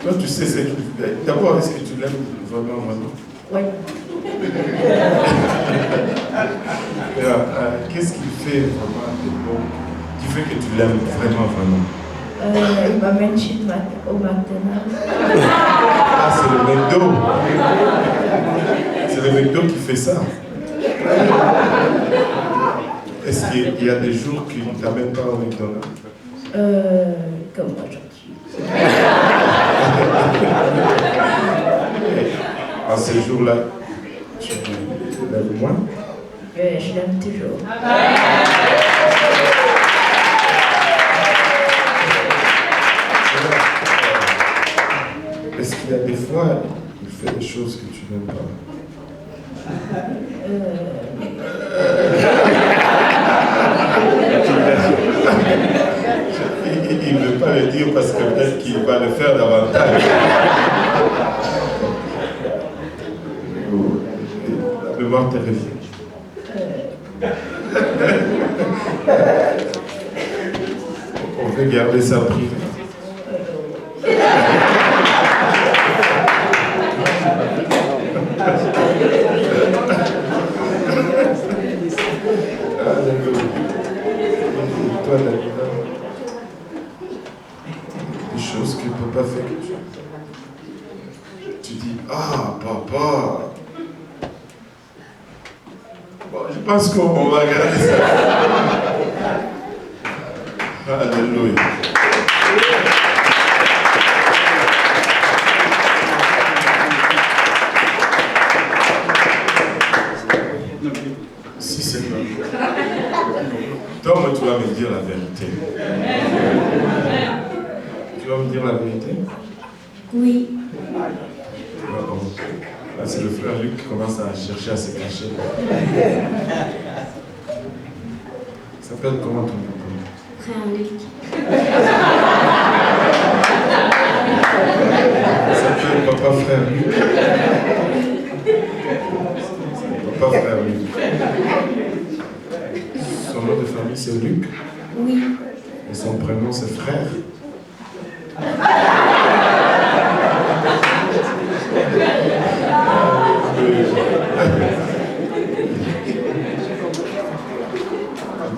Toi, tu sais ce qu'il fait. D'abord, est-ce que tu l'aimes vraiment, vraiment? Oui. Qu'est-ce qu'il fait vraiment de bon, qui fait que tu l'aimes vraiment, vraiment? Il m'amène au McDonald's. Ah, c'est le McDo. C'est le McDo qui fait ça. Est-ce qu'il y a des jours qu'il ne t'amène pas au McDonald's? Comme aujourd'hui. En ces jours-là, tu l'aimes moins? Je l'aime toujours. Est-ce qu'il y a des fois, il fait des choses que tu n'aimes pas? Il ne veut pas le dire parce que peut-être qu'il va le faire davantage. La mémoire te revient. On veut garder ça privé. Toi, Dalila, des choses que papa fait que tu dis, ah, papa. Bon, je pense qu'on va regarder ça. Alléluia. Si c'est vrai. Toi, tu vas me dire la vérité. Tu vas me dire la vérité? Oui. Là, c'est le frère Luc qui commence à chercher à se cacher. Il s'appelle comment ton papa? Frère Luc. Il s'appelle papa frère Luc. Papa frère Luc. Son nom de famille c'est Luc? Oui. Et son prénom c'est frère?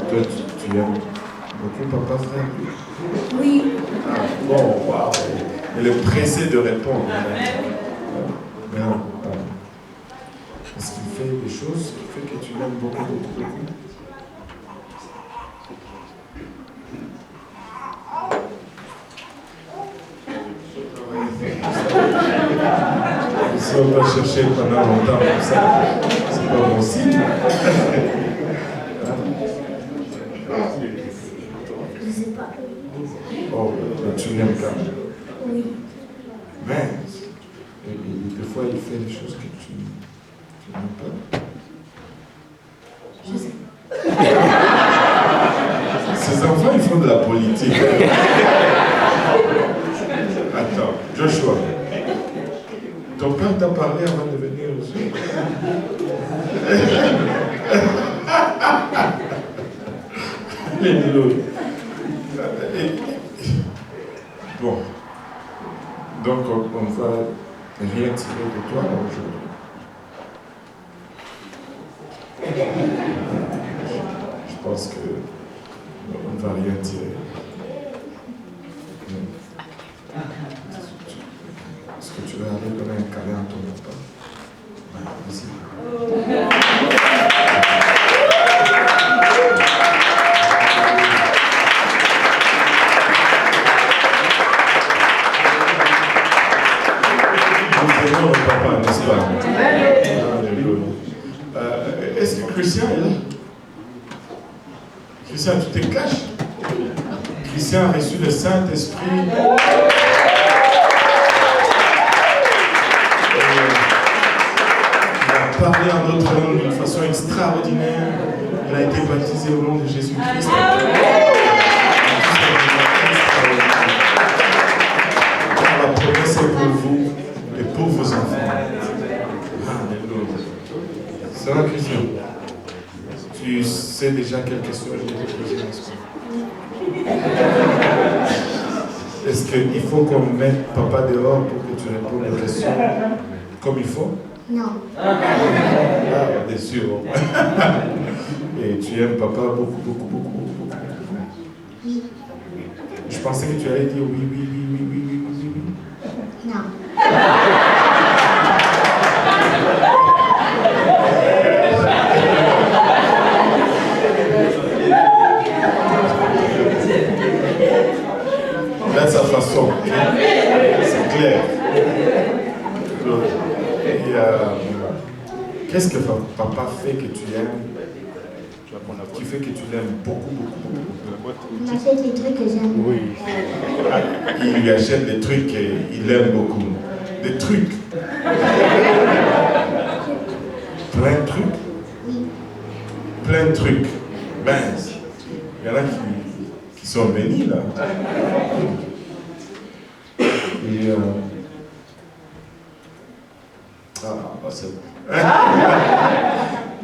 Toi, tu aimes beaucoup papa frère? Oui. Ah, bon, waouh. Il est pressé de répondre. Non. Est-ce qu'il fait des choses qui fait que tu l'aimes beaucoup, beaucoup, beaucoup? Si on va chercher pendant longtemps comme ça, c'est pas bon signe. Je sais pas. Oh, tu l'aimes quand même. Oui. Mais, des fois, il fait des choses que tu n'aimes pas. Je sais. Ces enfants, ils font de la politique. Attends, Joshua. Ton père t'a parlé avant de venir aussi. Alléluia. Bon. Donc, on va rien tirer de toi aujourd'hui. Je pense que on ne va rien tirer. Est-ce que tu veux aller donner un câlin à ton papa? Vas-y. Nous aimons le papa, n'est-ce pas? Alléluia. Est-ce que Christian est là? Christian, tu te caches? Christian a reçu le Saint-Esprit. Parler en d'autres langues d'une façon extraordinaire. Il a été baptisé au nom de Jésus-Christ. La promesse est pour vous et pour vos enfants. Alléluia. Ça va, Christian? Tu sais déjà quelle question je vais te poser. Est-ce qu'il faut qu'on mette papa dehors pour que tu répondes aux questions comme il faut? Non. Ah, bien sûr. Et tu aimes papa beaucoup, beaucoup, beaucoup, beaucoup. Oui. Je pensais que tu allais dire oui, oui, oui, oui, oui, oui, oui, oui. Non. Là, sa façon. C'est clair. Et qu'est-ce que papa fait que tu aimes? Qui fait que tu l'aimes beaucoup, beaucoup, beaucoup? Il m'achète les trucs que j'aime. Oui. Il lui achète des trucs qu'il aime beaucoup. Des trucs. Plein de trucs. Oui. Plein de trucs. Ben, il y en a qui sont bénis là. Et c'est bon.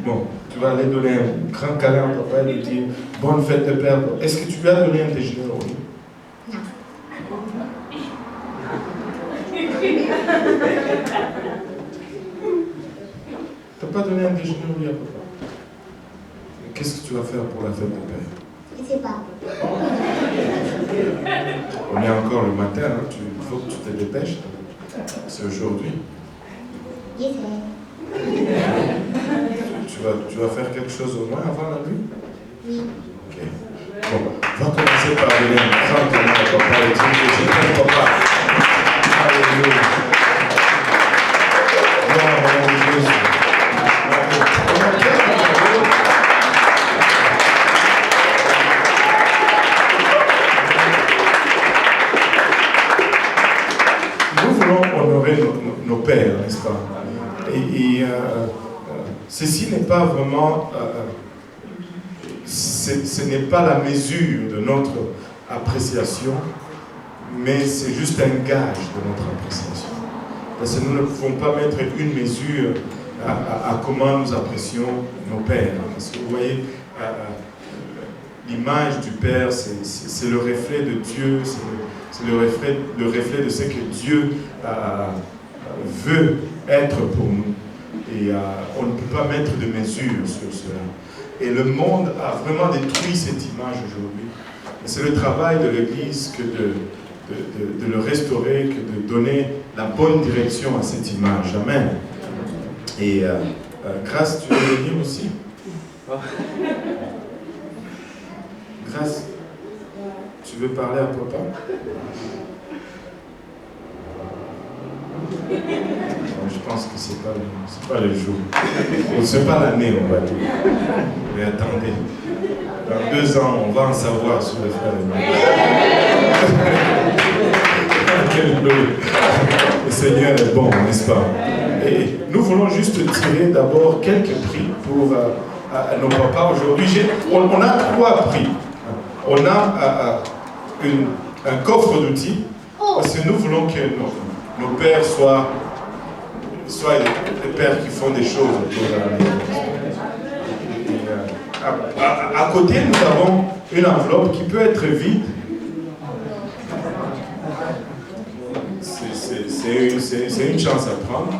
Bon, tu vas aller donner un grand câlin à papa et lui dire bonne fête de père. Est-ce que tu lui as donné un déjeuner aujourd'hui? Non. Tu n'as pas donné un déjeuner aujourd'hui à papa? Qu'est-ce que tu vas faire pour la fête de père? Je sais pas. On est encore le matin, hein. Il faut que tu te dépêches. C'est aujourd'hui. Je sais. Tu vas faire quelque chose au moins avant la nuit? Oui. Ok. Bon, on va commencer par donner un grand câlin à papa et dire que je t'aime papa. Alléluia. Gloire à mon Jésus. Nous voulons honorer nos pères, n'est-ce pas? Et ceci n'est pas vraiment, ce n'est pas la mesure de notre appréciation, mais c'est juste un gage de notre appréciation. Parce que nous ne pouvons pas mettre une mesure à comment nous apprécions nos pères. Parce que vous voyez, l'image du Père, c'est le reflet de Dieu, c'est le reflet de ce que Dieu veut être pour nous. Et on ne peut pas mettre de mesure sur cela. Et le monde a vraiment détruit cette image aujourd'hui. C'est le travail de l'Église que de le restaurer, que de donner la bonne direction à cette image. Amen. Et Grâce, tu veux venir aussi? Grâce, tu veux parler à papa? Je pense que c'est pas le jour. C'est pas l'année, on va dire. Mais attendez. Dans 2 ans, on va en savoir sur les frères et mères. Le Seigneur est bon, n'est-ce pas? Et nous voulons juste tirer d'abord quelques prix pour nos papas aujourd'hui. On a 3 prix. On a un coffre d'outils, parce que nous voulons que nos pères soient des pères qui font des choses autour de la maison. À côté, nous avons une enveloppe qui peut être vide. C'est une chance à prendre.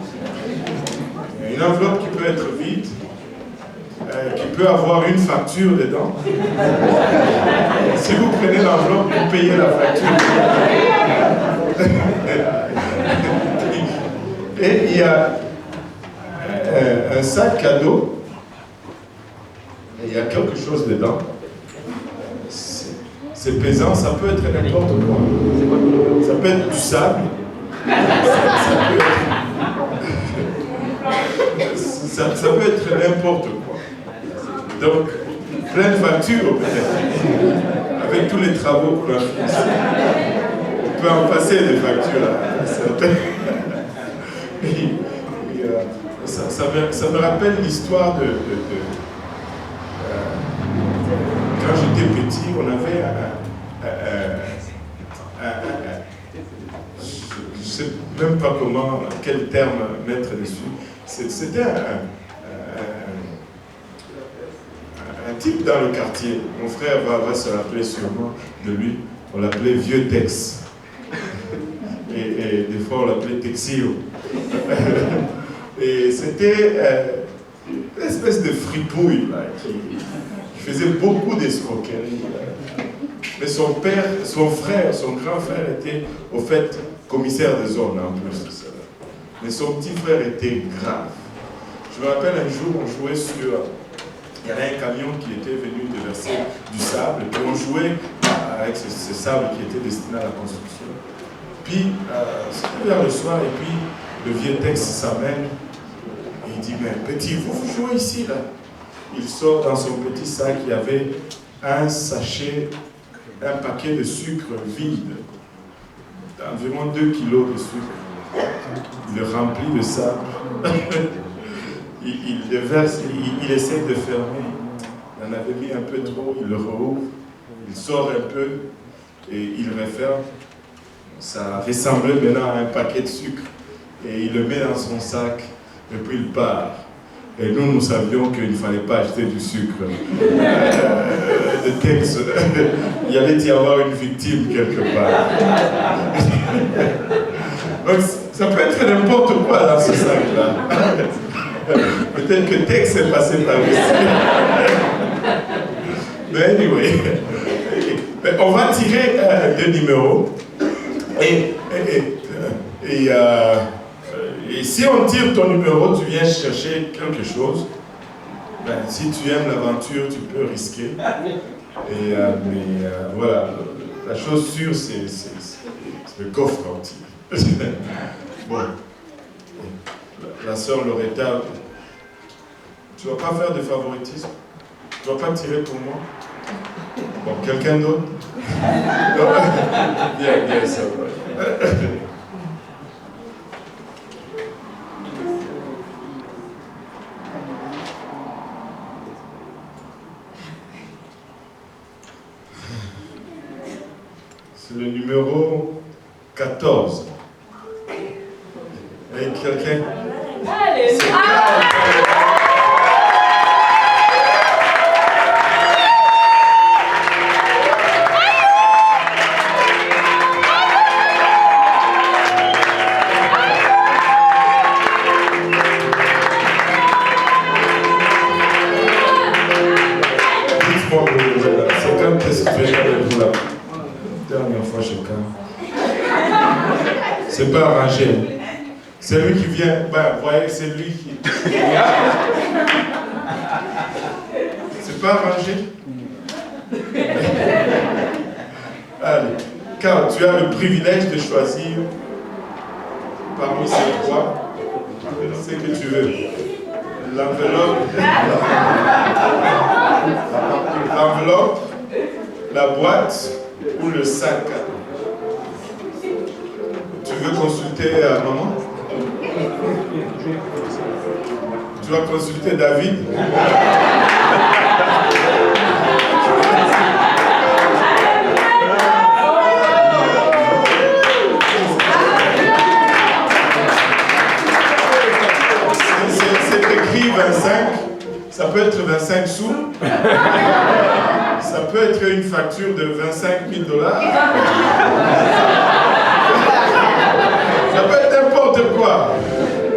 Une enveloppe qui peut être vide, qui peut avoir une facture dedans. Si vous prenez l'enveloppe, vous payez la facture. Et il y a un sac cadeau. Et il y a quelque chose dedans. C'est pesant, ça peut être n'importe quoi. Ça peut être du sable. Ça peut être n'importe quoi. Donc, plein de factures peut-être. Avec tous les travaux qu'on a fait. On peut en passer des factures là. Ça me rappelle l'histoire de quand j'étais petit, on avait je ne sais même pas quel terme mettre dessus. C'était type dans le quartier. Mon frère va se rappeler sûrement de lui. On l'appelait Vieux Tex. Et des fois, on l'appelait Texio. Et c'était une espèce de fripouille là, qui faisait beaucoup d'escroqueries. Mais son père, son frère, son grand frère était au fait commissaire de zone en plus de cela. Mais son petit frère était grave. Je me rappelle un jour, on jouait sur... Il y avait un camion qui était venu déverser du sable, et puis on jouait avec ce sable qui était destiné à la construction. Puis, c'était vers le soir, et puis le vieux Tex s'amène, et il dit, mais petit, vous jouez ici, là? Il sort dans son petit sac, il y avait un sachet, un paquet de sucre vide, d'environ 2 kilos de sucre. Il le remplit de sable. Il le verse, il essaie de fermer. Il en avait mis un peu trop, il le rouvre, il sort un peu et il referme. Ça ressemblait maintenant à un paquet de sucre. Et il le met dans son sac et puis il part. Et nous savions qu'il ne fallait pas acheter du sucre. De Tex, il allait y avoir une victime quelque part. Donc ça peut être n'importe quoi dans ce sac-là. Peut-être que Tex est passé par ici. Mais anyway, on va tirer deux numéros. Et si on tire ton numéro, tu viens chercher quelque chose. Ben, si tu aimes l'aventure, tu peux risquer. Mais voilà, la chose sûre, c'est le coffre entier. Bon. La sœur Loretta, tu ne vas pas faire de favoritisme? Tu ne vas pas tirer pour moi? Bon, quelqu'un d'autre? Bien, ça va. C'est le numéro 14. Avec quelqu'un? Allez, c'est quand qu'est-ce que tu es avec vous la dernière fois chez Cam? C'est pas arrangé. C'est lui qui vient, ben, vous voyez, c'est lui qui... C'est pas arrangé? Allez, car tu as le privilège de choisir parmi ces trois ce que tu veux. L'enveloppe, la boîte ou le sac. Tu veux consulter maman? Tu vas consulter David? C'est écrit 25. Ça peut être 25 sous. Ça peut être une facture de 25 000 $. Ça peut être n'importe quoi.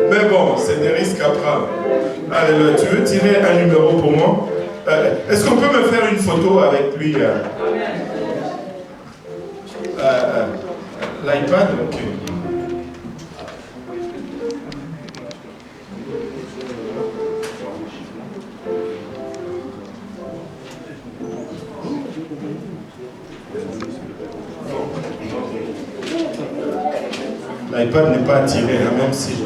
Mais bon, c'est des risques à prendre. Allez, tu veux tirer un numéro pour moi? Est-ce qu'on peut me faire une photo avec lui? L'iPad? Ok. L'iPad n'est pas attiré, hein, même si je...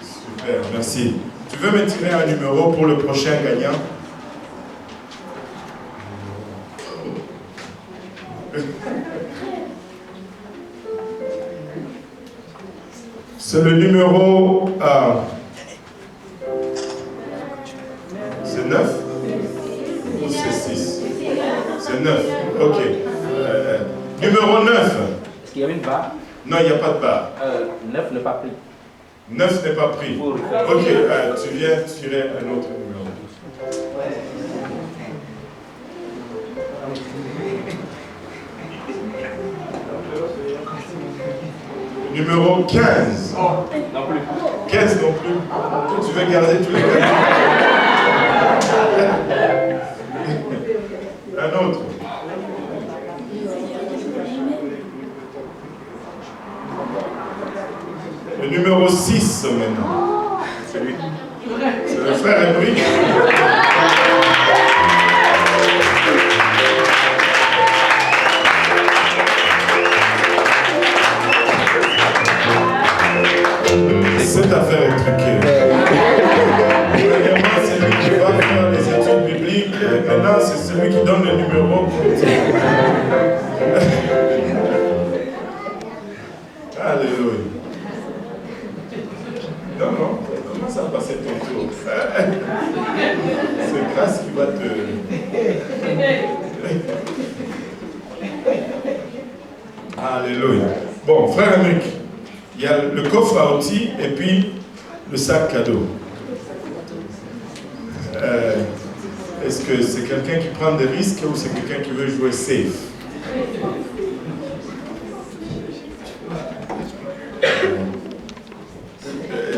Super, merci. Tu veux me tirer un numéro pour le prochain gagnant? C'est le numéro... c'est 9 ou c'est 6? C'est 9, ok. Numéro 9. Est-ce qu'il y avait une barre? Non, il n'y a pas de barre. 9 ne pas pris. 9 n'est pas pris. Ok, tu viens tirer un autre numéro. Numéro 15. Non plus. 15 non plus. Tu veux garder tous les 15. Un autre. Le numéro 6 maintenant. C'est lui. C'est le frère Henry. Cette affaire est truquée. Premièrement, c'est lui qui va faire les études bibliques. Maintenant, c'est celui qui donne le numéro. Alléluia. Non, non, comment ça va passer ton tour? C'est grâce qui va te... Alléluia. Bon, frère Amic, il y a le coffre à outils et puis le sac cadeau. Est-ce que c'est quelqu'un qui prend des risques ou c'est quelqu'un qui veut jouer safe?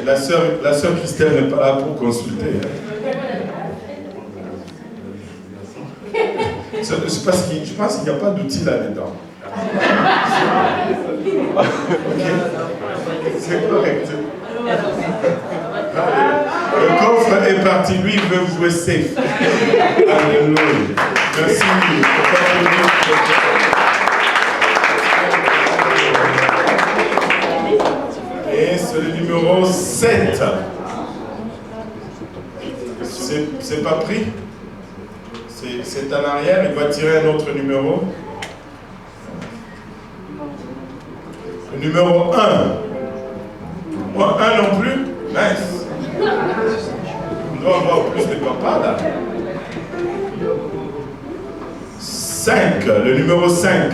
La sœur Christelle n'est pas là pour consulter. Je pense qu'il n'y a pas d'outils là-dedans. Okay. C'est correct. Le coffre est parti, lui il veut jouer safe. Alléluia. Merci. Et c'est le numéro 7. C'est pas pris. C'est en arrière, il va tirer un autre numéro. Le numéro 1. Moi, 1 non plus. Nice. On doit avoir plus de papa là. 5. Le numéro 5.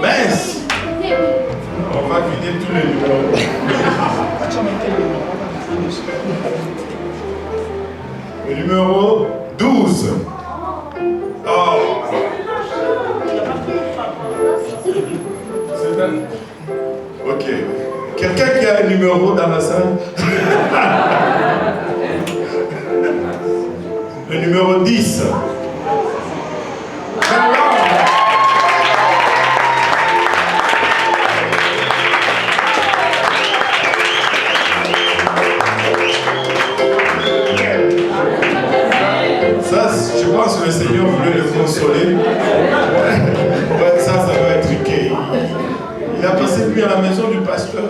Mince. On va vider tous les numéros. Le numéro 12. Oh. C'est là. Ok. Quelqu'un qui a un numéro dans la salle? Le numéro 10. Ça, je pense que le Seigneur voulait le consoler. Ouais, ça va être truqué. Il a passé nuit à la maison du pasteur.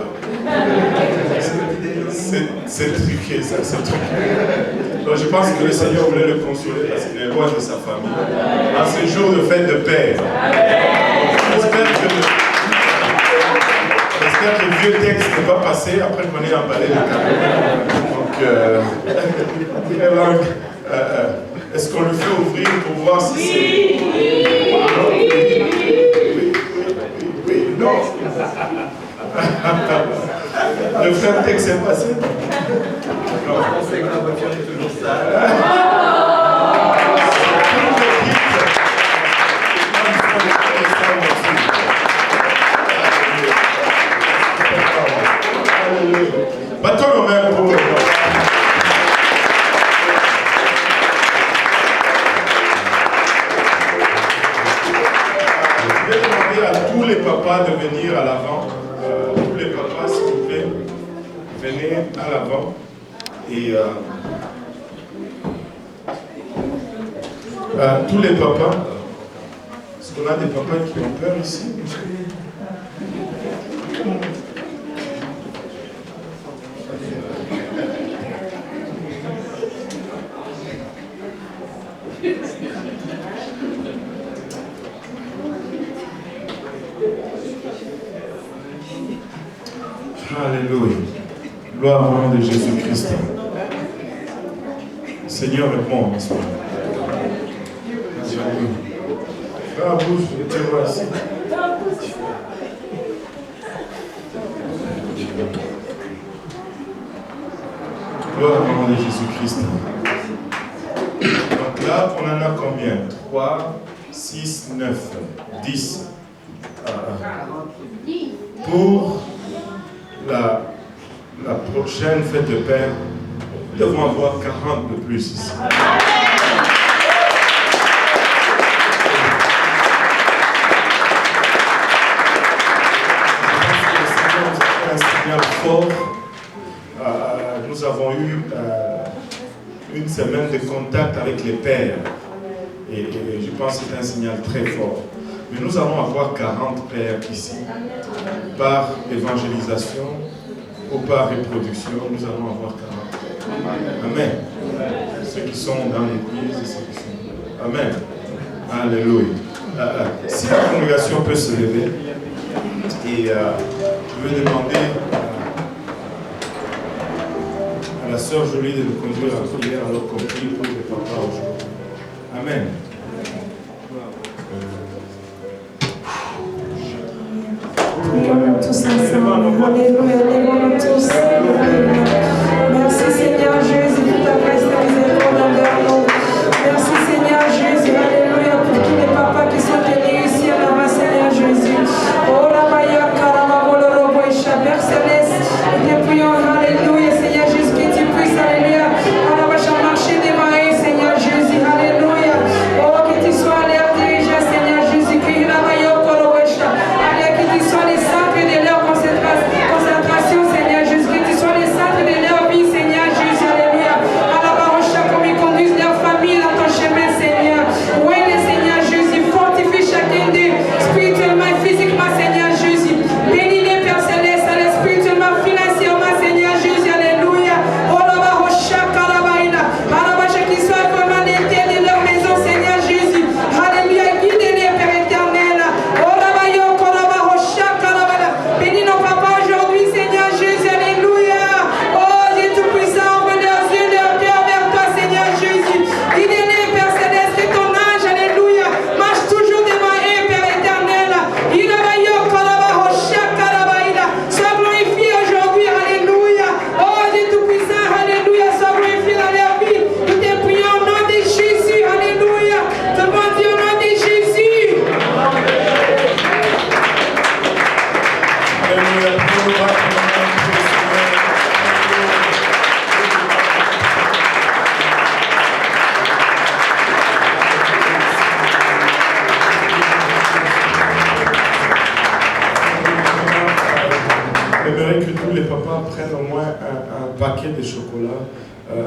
C'est truqué, ça, c'est truqué. Donc je pense que le Seigneur voulait le consoler parce qu'il est loin de sa famille. En ce jour de fête de Père. J'espère que le vieux texte n'est pas passé après qu'on ait emballé le cadeau. Donc, est-ce qu'on lui fait ouvrir pour voir si c'est... Oui, non. Le frère texte est passé. Je pensais que la voiture est toujours sale. Battons nos mains pour le Je vais demander à tous les papas de venir à l'avant. Tous les papas, s'il vous plaît, venez à l'avant. Et tous les papas, est-ce qu'on a des papas qui ont peur ici? Alléluia. Gloire au nom de Jésus-Christ. Seigneur est bon, n'est-ce pas? Alléluia. Frère Bouche, je te vois ici. Gloire au nom de Jésus-Christ. Donc là, on en a combien? 3, 6, 9, 10. Pour la prochaine fête de Père, nous devons avoir 40 de plus ici. Un signal fort. Nous avons eu une semaine de contact avec les pères et je pense que c'est un signal très fort. Mais nous allons avoir 40 pères ici, par évangélisation ou par reproduction, nous allons avoir 40 pères. Amen. Ceux qui sont dans l'église et ceux qui sont... Amen. Alléluia. Si la congrégation peut se lever, et je vais demander à la sœur Jolie de nous conduire en prière alors qu'on prie pour les papas aujourd'hui. Amen. Prions tous ensemble. Alléluia, lèvons-nous tous. Merci Seigneur Jésus pour ta grâce et ta miséricorde envers nous. Merci Seigneur Jésus, alléluia, pour tous les papas qui sont venus ici en avant, Seigneur Jésus. Oh la Maya Karamabolo Roboisha, Père Céleste, nous te prions, alléluia, Seigneur Jésus, que tu puisses, alléluia, marcher devant eux, Seigneur Jésus, alléluia. Oh, que tu sois leur dirigeant, Seigneur Jésus, que la Maya Koroboisha, allez, que tu sois les centres de leur concentration, Seigneur Jésus, que tu sois les centres de leur vie, Seigneur Jésus, alléluia. À la barocha, comme ils conduisent leur famille dans ton chemin, Seigneur. Oui, le Seigneur Jésus, fortifie chacun d'eux, spirituellement et physiquement, Seigneur Jésus. Bénis-les, Père Céleste, spirituellement, financièrement, Seigneur Jésus, alléluia. Oh, la barocha, Karabaïna, Arabacha, qu'ils soient vraiment l'été de leur maison, Seigneur Jésus. Alléluia, guide-les, Père éternel. Oh, la bayo, Karabarocha, Karabana. Bénis nos papas aujourd'hui, Seigneur Jésus, alléluia. Oh, Dieu Tout-Puissant, ouvre leurs yeux, leur cœur vers toi, Seigneur Jésus. Guide-les, Père Céleste, que ton ange, alléluia, marche toujours devant eux, Père éternel. Irabayo, Karabarocha, Karabaïna. Sois glorifié aujourd'hui, alléluia. Oh, Dieu Tout-Puissant, alléluia, sois glorifié dans leur vie. Nous te prions au nom de Jésus, alléluia. Tout le monde dit au nom de Jésus. Alléluia. J'aimerais que tous les papas prennent au moins un paquet de chocolat. On ne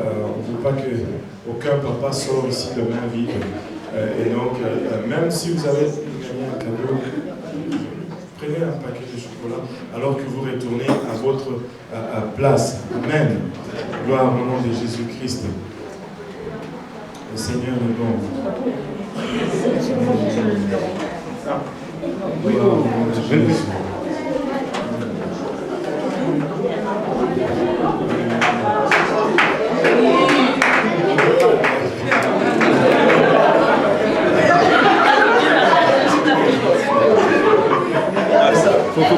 veut pas qu'aucun papa sorte ici de main vide. Et donc, même si vous avez gagné un cadeau, prenez un paquet de chocolat alors que vous retournez à votre place. Amen. Gloire au nom de Jésus-Christ. Le Seigneur est bon. Gloire au nom de Jésus.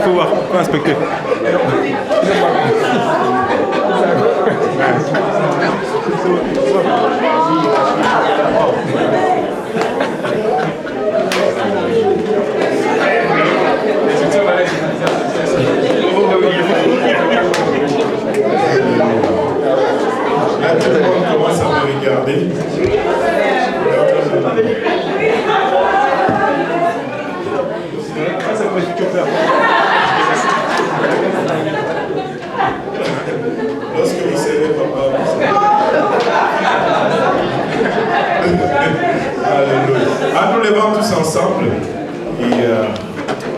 Faut voir, faut inspecter. Là, tout le monde commence à me regarder. Ça me fait peur. Lorsque vous serez papa, vous serez... Alléluia. Nous levons tous ensemble et